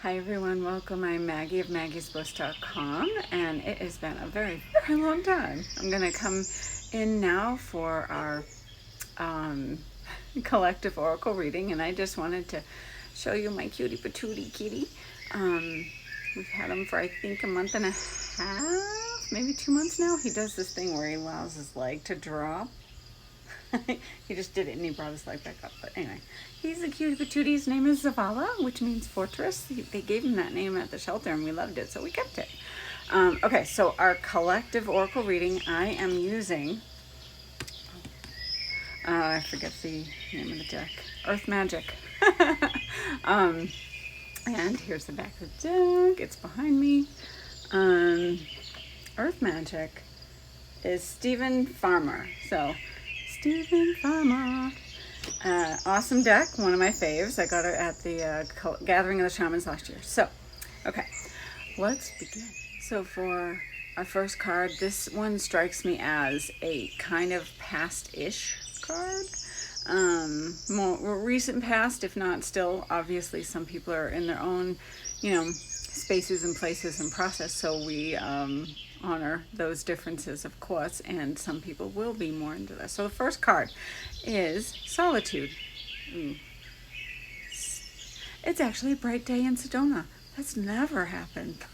Hi everyone, welcome. I'm Maggie of maggiesbliss.com, and it has been a very, very long time. I'm going to come in now for our collective oracle reading, and I just wanted to show you my cutie patootie kitty. We've had him for I think a month and a half, maybe 2 months now. He does this thing where he allows his leg to drop. He just did it and he brought his leg back up. But anyway, he's a cutie patootie. His name is Zavala, which means fortress. They gave him that name at the shelter and we loved it, so we kept it. Okay, so our collective oracle reading, I am using, I forget the name of the deck, Earth Magic. And here's the back of the deck. It's behind me. Earth Magic is Stephen Farmer. So Stephen Farmer. Awesome deck, one of my faves. I got it at the Gathering of the Shamans last year. So, okay, let's begin. So for our first card, this one strikes me as a kind of past-ish card. More recent past, if not still. Obviously, some people are in their own, spaces and places and process, so we honor those differences, of course, and some people will be more into this. So the first card is Solitude. It's actually a bright day in Sedona. That's never happened.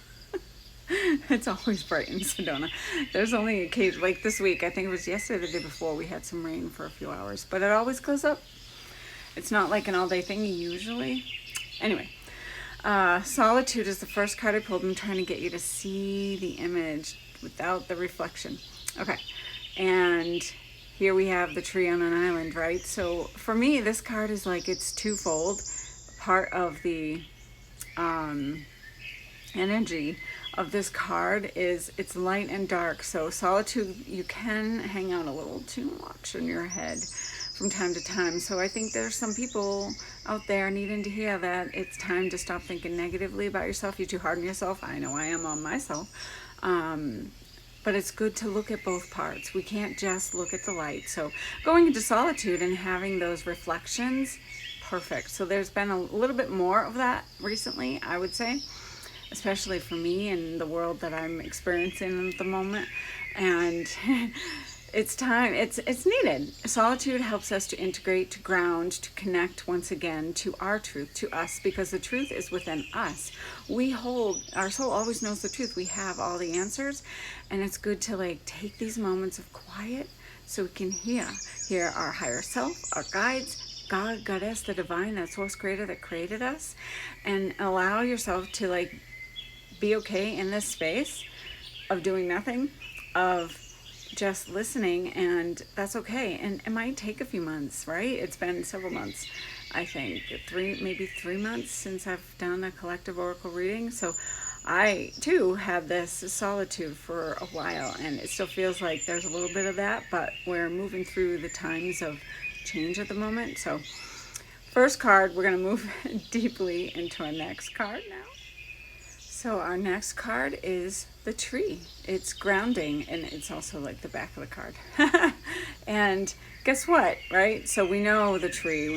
It's always bright in Sedona. There's only occasion, like this week, I think it was yesterday, the day before, we had some rain for a few hours, but it always goes up. It's not like an all-day thing usually. Anyway, Solitude is the first card I pulled. I'm trying to get you to see the image without the reflection. Okay, and here we have the tree on an island, right? So for me, this card is like, it's twofold. Part of the energy of this card is it's light and dark. So Solitude, you can hang out a little too much in your head from time to time. So I think there's some people out there needing to hear that it's time to stop thinking negatively about yourself. You're too hard on yourself. I know I am on myself. But it's good to look at both parts. We can't just look at the light. So going into solitude and having those reflections, perfect. So there's been a little bit more of that recently, I would say, especially for me and the world that I'm experiencing at the moment. And it's time, it's needed. Solitude helps us to integrate, to ground, to connect once again to our truth, to us, because the truth is within us. Our soul always knows the truth. We have all the answers, and it's good to take these moments of quiet so we can hear our higher self, our guides, God, Goddess, the divine, that source creator that created us, and allow yourself to be okay in this space of doing nothing, of just listening, and that's okay. And it might take a few months, right? It's been several months, I think, maybe 3 months since I've done a collective oracle reading. So I too had this solitude for a while, and it still feels like there's a little bit of that, but we're moving through the times of change at the moment. So first card, we're going to move deeply into our next card now. So our next card is the tree. It's grounding, and it's also like the back of the card. And guess what, right? So we know the tree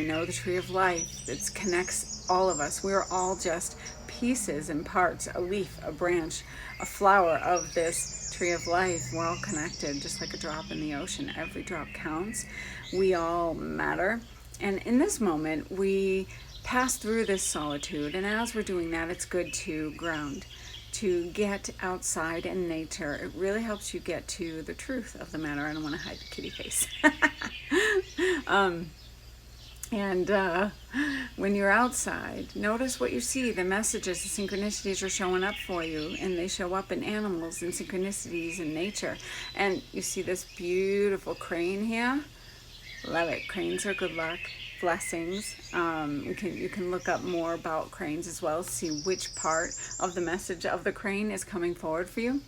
of life. It connects all of us. We're all just pieces and parts, a leaf, a branch, a flower of this tree of life. We're all connected, just like a drop in the ocean. Every drop counts. We all matter. And in this moment, we pass through this solitude, and as we're doing that, it's good to ground, to get outside in nature. It really helps you get to the truth of the matter. I don't want to hide the kitty face. When you're outside, notice what you see. The messages, the synchronicities are showing up for you, and they show up in animals and synchronicities in nature. And you see this beautiful crane here. Love it. Cranes are good luck, blessings. You can look up more about cranes as well, see which part of the message of the crane is coming forward for you.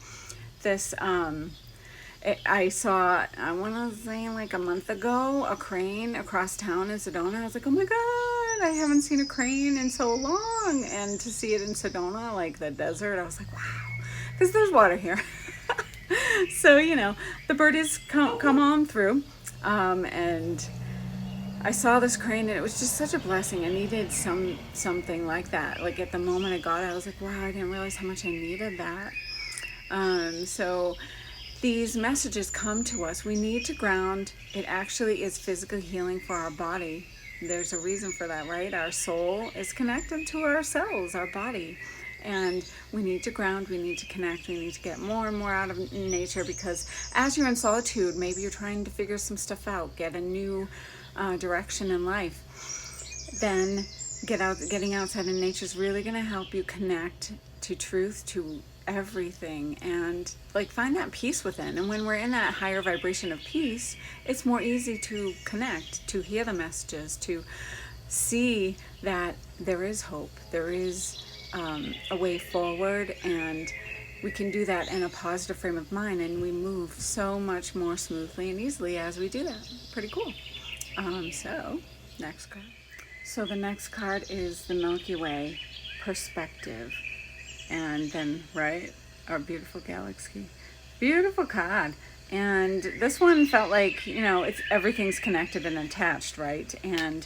This I saw, I want to say a month ago, a crane across town in Sedona. I was like, oh my God, I haven't seen a crane in so long. And to see it in Sedona, like the desert, I was like, wow, because there's water here. So, the bird is come on through. And I saw this crane and it was just such a blessing. I needed something like that. Like at the moment I got it, I was like, wow, I didn't realize how much I needed that. So these messages come to us. We need to ground. It actually is physical healing for our body. There's a reason for that, right? Our soul is connected to our cells, our body. And we need to ground, we need to connect, we need to get more and more out of nature, because as you're in solitude, maybe you're trying to figure some stuff out, get a new direction in life. Then getting outside in nature is really going to help you connect to truth, to everything, and like find that peace within. And when we're in that higher vibration of peace, it's more easy to connect, to hear the messages, to see that there is hope, there is a way forward, and we can do that in a positive frame of mind, and we move so much more smoothly and easily as we do that. Pretty cool. So next card. So the next card is the Milky Way perspective. And then, right, our beautiful galaxy. Beautiful card. And this one felt like, it's everything's connected and attached, right? And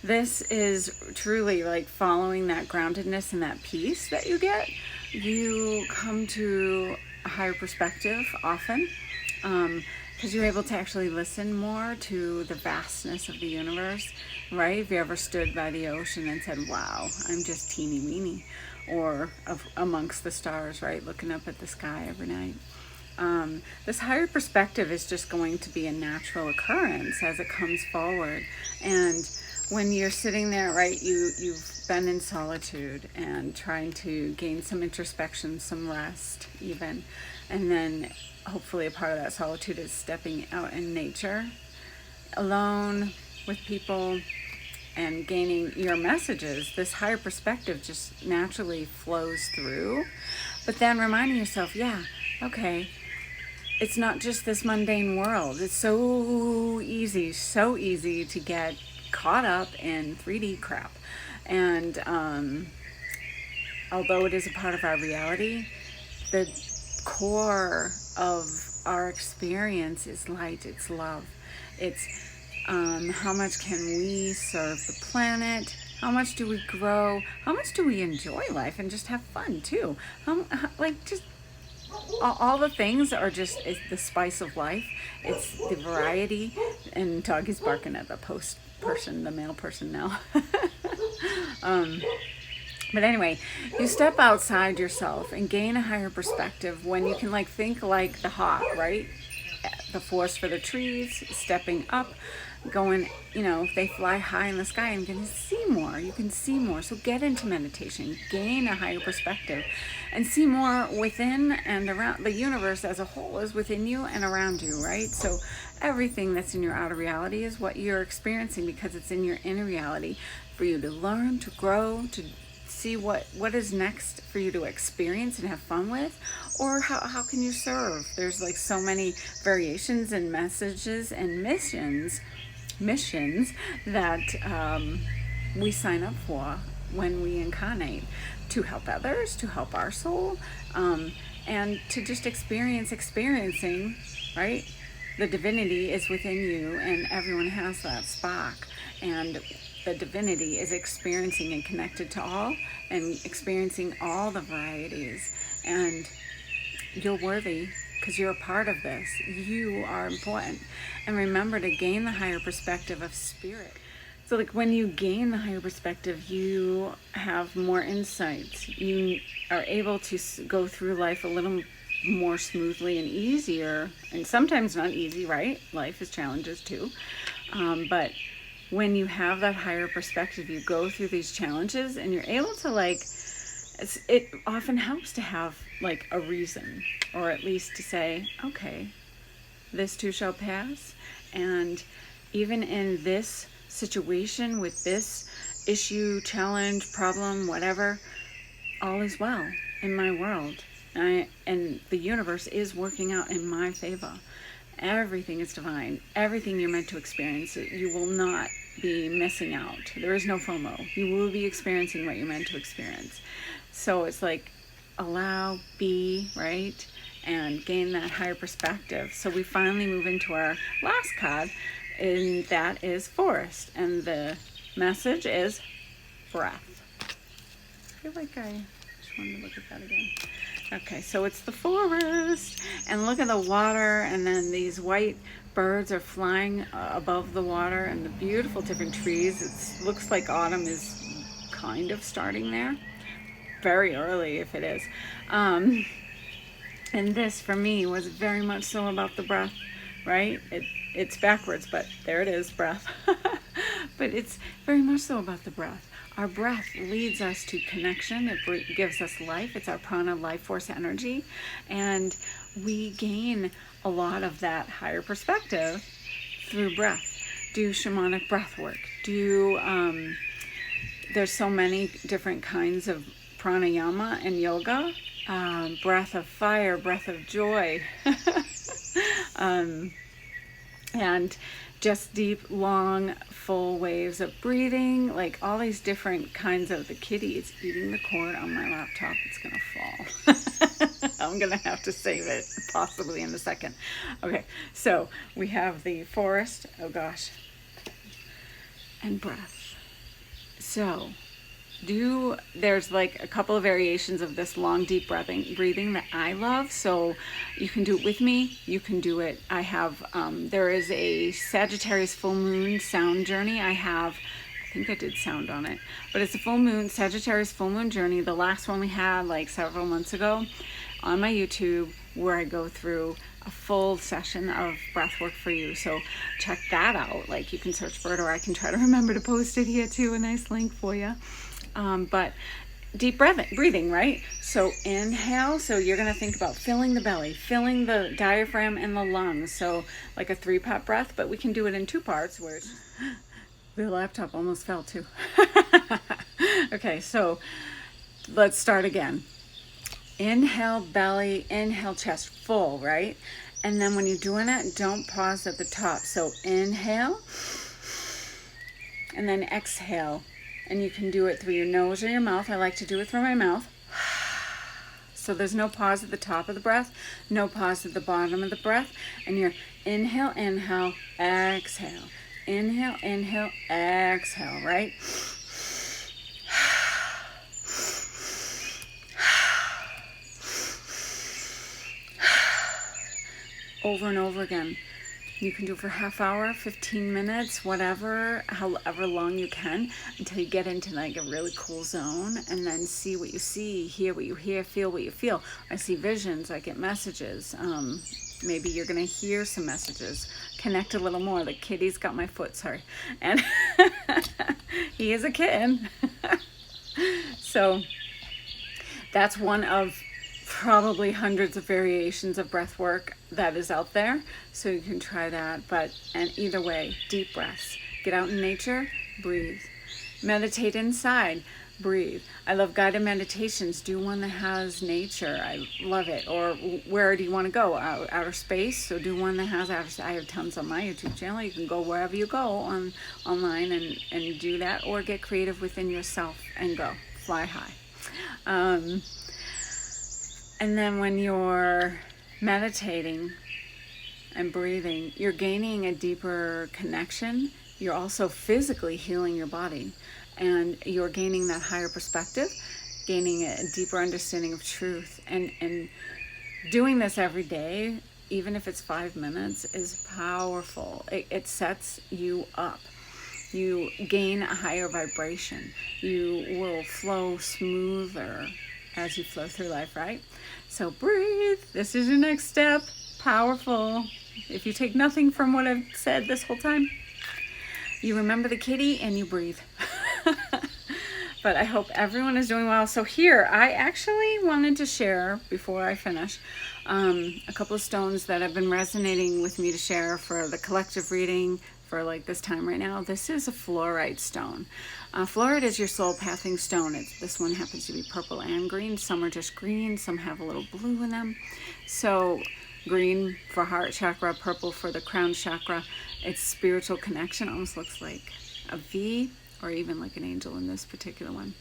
this is truly like following that groundedness and that peace that you get. You come to a higher perspective often, because you're able to actually listen more to the vastness of the universe, right? If you ever stood by the ocean and said, wow, I'm just teeny weeny, or amongst the stars, right? Looking up at the sky every night. This higher perspective is just going to be a natural occurrence as it comes forward. And when you're sitting there, right, you've been in solitude and trying to gain some introspection, some rest even. And then hopefully a part of that solitude is stepping out in nature, alone with people, and gaining your messages. This higher perspective just naturally flows through. But then reminding yourself, yeah, okay, it's not just this mundane world. It's so easy to get caught up in 3D crap. And although it is a part of our reality, the core of our experience is light, it's love. It's how much can we serve the planet? How much do we grow? How much do we enjoy life and just have fun too? Just all the things are just the spice of life. It's the variety. And Doggy's barking at the the male person now. But anyway, you step outside yourself and gain a higher perspective when you can think like the hawk, right? The forest for the trees, stepping up, going, if they fly high in the sky, I'm going to see more. You can see more. So get into meditation, gain a higher perspective, and see more within and around. The universe as a whole is within you and around you, right? So everything that's in your outer reality is what you're experiencing, because it's in your inner reality for you to learn, to grow, to see what is next for you to experience and have fun with, or how can you serve. There's so many variations and messages and missions that we sign up for when we incarnate, to help others, to help our soul, and to just experiencing, right? The divinity is within you, and everyone has that spark, and the divinity is experiencing and connected to all, and experiencing all the varieties. And you're worthy, because you're a part of this. You are important. And remember to gain the higher perspective of spirit. So when you gain the higher perspective, you have more insights. You are able to go through life a little more smoothly and easier, and sometimes not easy, right? Life is challenges too. But when you have that higher perspective, you go through these challenges and you're able to it often helps to have a reason, or at least to say, okay, this too shall pass. And even in this situation, with this issue, challenge, problem, whatever, all is well in my world. And the universe is working out in my favor. Everything is divine. Everything you're meant to experience, you will not be missing out. There is no FOMO. You will be experiencing what you're meant to experience. So it's allow, be, right? And gain that higher perspective. So we finally move into our last card, and that is forest. And the message is breath. I feel like I just wanted to look at that again. Okay, so it's the forest, and look at the water, and then these white birds are flying above the water, and the beautiful different trees. It looks like autumn is kind of starting there. Very early if it is. And this for me was very much so about the breath, right? It's backwards, but there it is, breath. But it's very much so about the breath. Our breath leads us to connection. It gives us life. It's our prana, life force energy. And we gain a lot of that higher perspective through breath. Do shamanic breath work. There's so many different kinds of pranayama and yoga. Breath of fire, breath of joy. And just deep, long, full waves of breathing, like all these different kinds of. The kitty is eating the cord on my laptop. It's gonna fall. I'm gonna have to save it, possibly in a second. Okay, so we have the forest, oh gosh, and breath. So there's like a couple of variations of this long, deep breathing that I love. So you can do it with me. You can do it. I have, there is a Sagittarius full moon sound journey. I think I did sound on it, but it's a full moon, Sagittarius full moon journey. The last one we had like several months ago on my YouTube, where I go through a full session of breath work for you. So check that out. Like, you can search for it, or I can try to remember to post it here too, a nice link for you. But deep breathing, right? So inhale. So you're going to think about filling the belly, filling the diaphragm and the lungs. So like a 3-part breath, but we can do it in 2 parts where the laptop almost fell too. Okay, so let's start again. Inhale belly, inhale chest, full, right? And then when you're doing it, don't pause at the top. So inhale and then exhale. And you can do it through your nose or your mouth. I like to do it through my mouth. So there's no pause at the top of the breath, no pause at the bottom of the breath. And you're inhale, inhale, exhale. Inhale, inhale, exhale, right? Over and over again. You can do it for half hour, 15 minutes, whatever, however long you can, until you get into like a really cool zone, and then see what you see, hear what you hear, feel what you feel. I see visions, I get messages. Maybe you're gonna hear some messages. Connect a little more. The kitty's got my foot, sorry. And he is a kitten. So that's one of probably hundreds of variations of breath work that is out there, so you can try that. And either way, deep breaths. Get out in nature, breathe. Meditate inside, breathe. I love guided meditations. Do one that has nature. I love it. Or where do you want to go? Outer space. So do one that has outer space. I have tons on my YouTube channel. You can go wherever you go online and do that, or get creative within yourself and go fly high. And then when you're meditating and breathing, you're gaining a deeper connection. You're also physically healing your body, and you're gaining that higher perspective, gaining a deeper understanding of truth. And doing this every day, even if it's 5 minutes, is powerful. It sets you up. You gain a higher vibration. You will flow smoother as you flow through life, right? So breathe. This is your next step. Powerful. If you take nothing from what I've said this whole time, you remember the kitty and you breathe. But I hope everyone is doing well. So here, I actually wanted to share, before I finish, a couple of stones that have been resonating with me to share for the collective reading for like this time right now. This is a fluorite stone. Fluorite is your soul pathing stone. This one happens to be purple and green. Some are just green, some have a little blue in them. So green for heart chakra, purple for the crown chakra. It's spiritual connection. Almost looks like a V, or even like an angel in this particular one.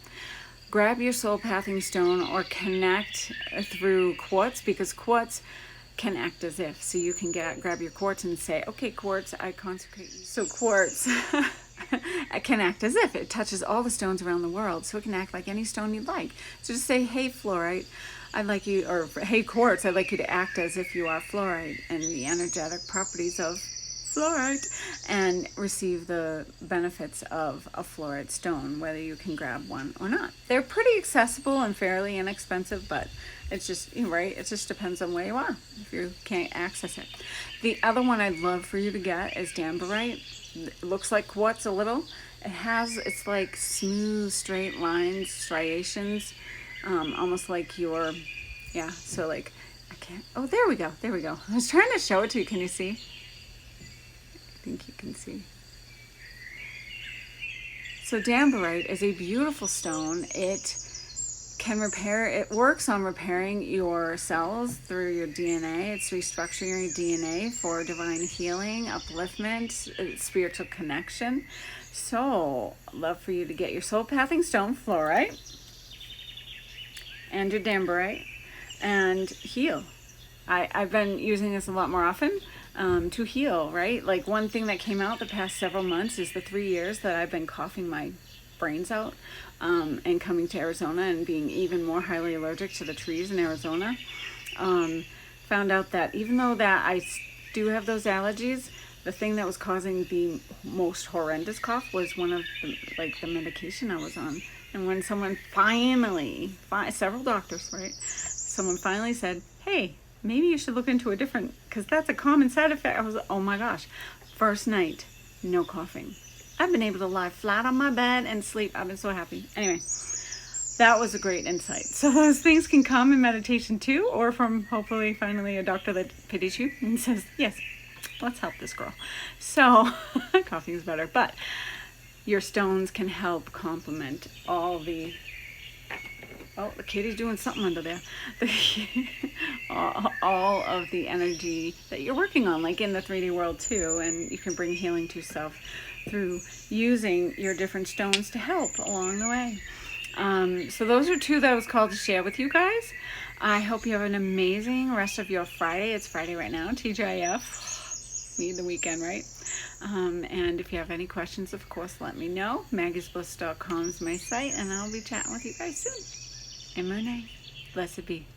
Grab your soul pathing stone or connect through quartz, because quartz can act as if. So you can grab your quartz and say, okay, quartz, I consecrate you. So quartz can act as if. It touches all the stones around the world. So it can act like any stone you'd like. So just say, hey, fluorite, I'd like you, or hey, quartz, I'd like you to act as if you are fluorite and the energetic properties of fluorite, and receive the benefits of a fluorite stone, whether you can grab one or not. They're pretty accessible and fairly inexpensive, but it's just, right, it just depends on where you are, if you can't access it. The other one I'd love for you to get is Dambarite. It looks like quartz a little. It's like smooth, straight lines, striations, almost like your, yeah, so like, I can't, oh, there we go. I was trying to show it to you. Can you see? I think you can see. So Dambarite is a beautiful stone. It works on repairing your cells through your DNA. It's restructuring your DNA for divine healing, upliftment, spiritual connection. So, love for you to get your soul pathing stone, fluorite, and your Dambarite, and heal. I've been using this a lot more often to heal, right? Like one thing that came out the past several months is the 3 years that I've been coughing my brains out and coming to Arizona and being even more highly allergic to the trees in Arizona. Found out that even though that I do have those allergies, the thing that was causing the most horrendous cough was one of the medication I was on. And when someone finally, several doctors, right? Someone finally said, hey, maybe you should look into a different, because that's a common side effect. I was, oh my gosh. First night, no coughing. I've been able to lie flat on my bed and sleep. I've been so happy. Anyway, that was a great insight. So those things can come in meditation too, or from hopefully finally a doctor that pities you and says, yes, let's help this girl. So coughing is better, but your stones can help complement all the, oh, the kitty's doing something under there. All of the energy that you're working on, like in the 3D world too, and you can bring healing to yourself through using your different stones to help along the way. So those are two that I was called to share with you guys. I hope you have an amazing rest of your Friday. It's Friday right now, TGIF. Need the weekend, right? And if you have any questions, of course, let me know. maggiesbliss.com is my site, and I'll be chatting with you guys soon. And Munay, blessed be.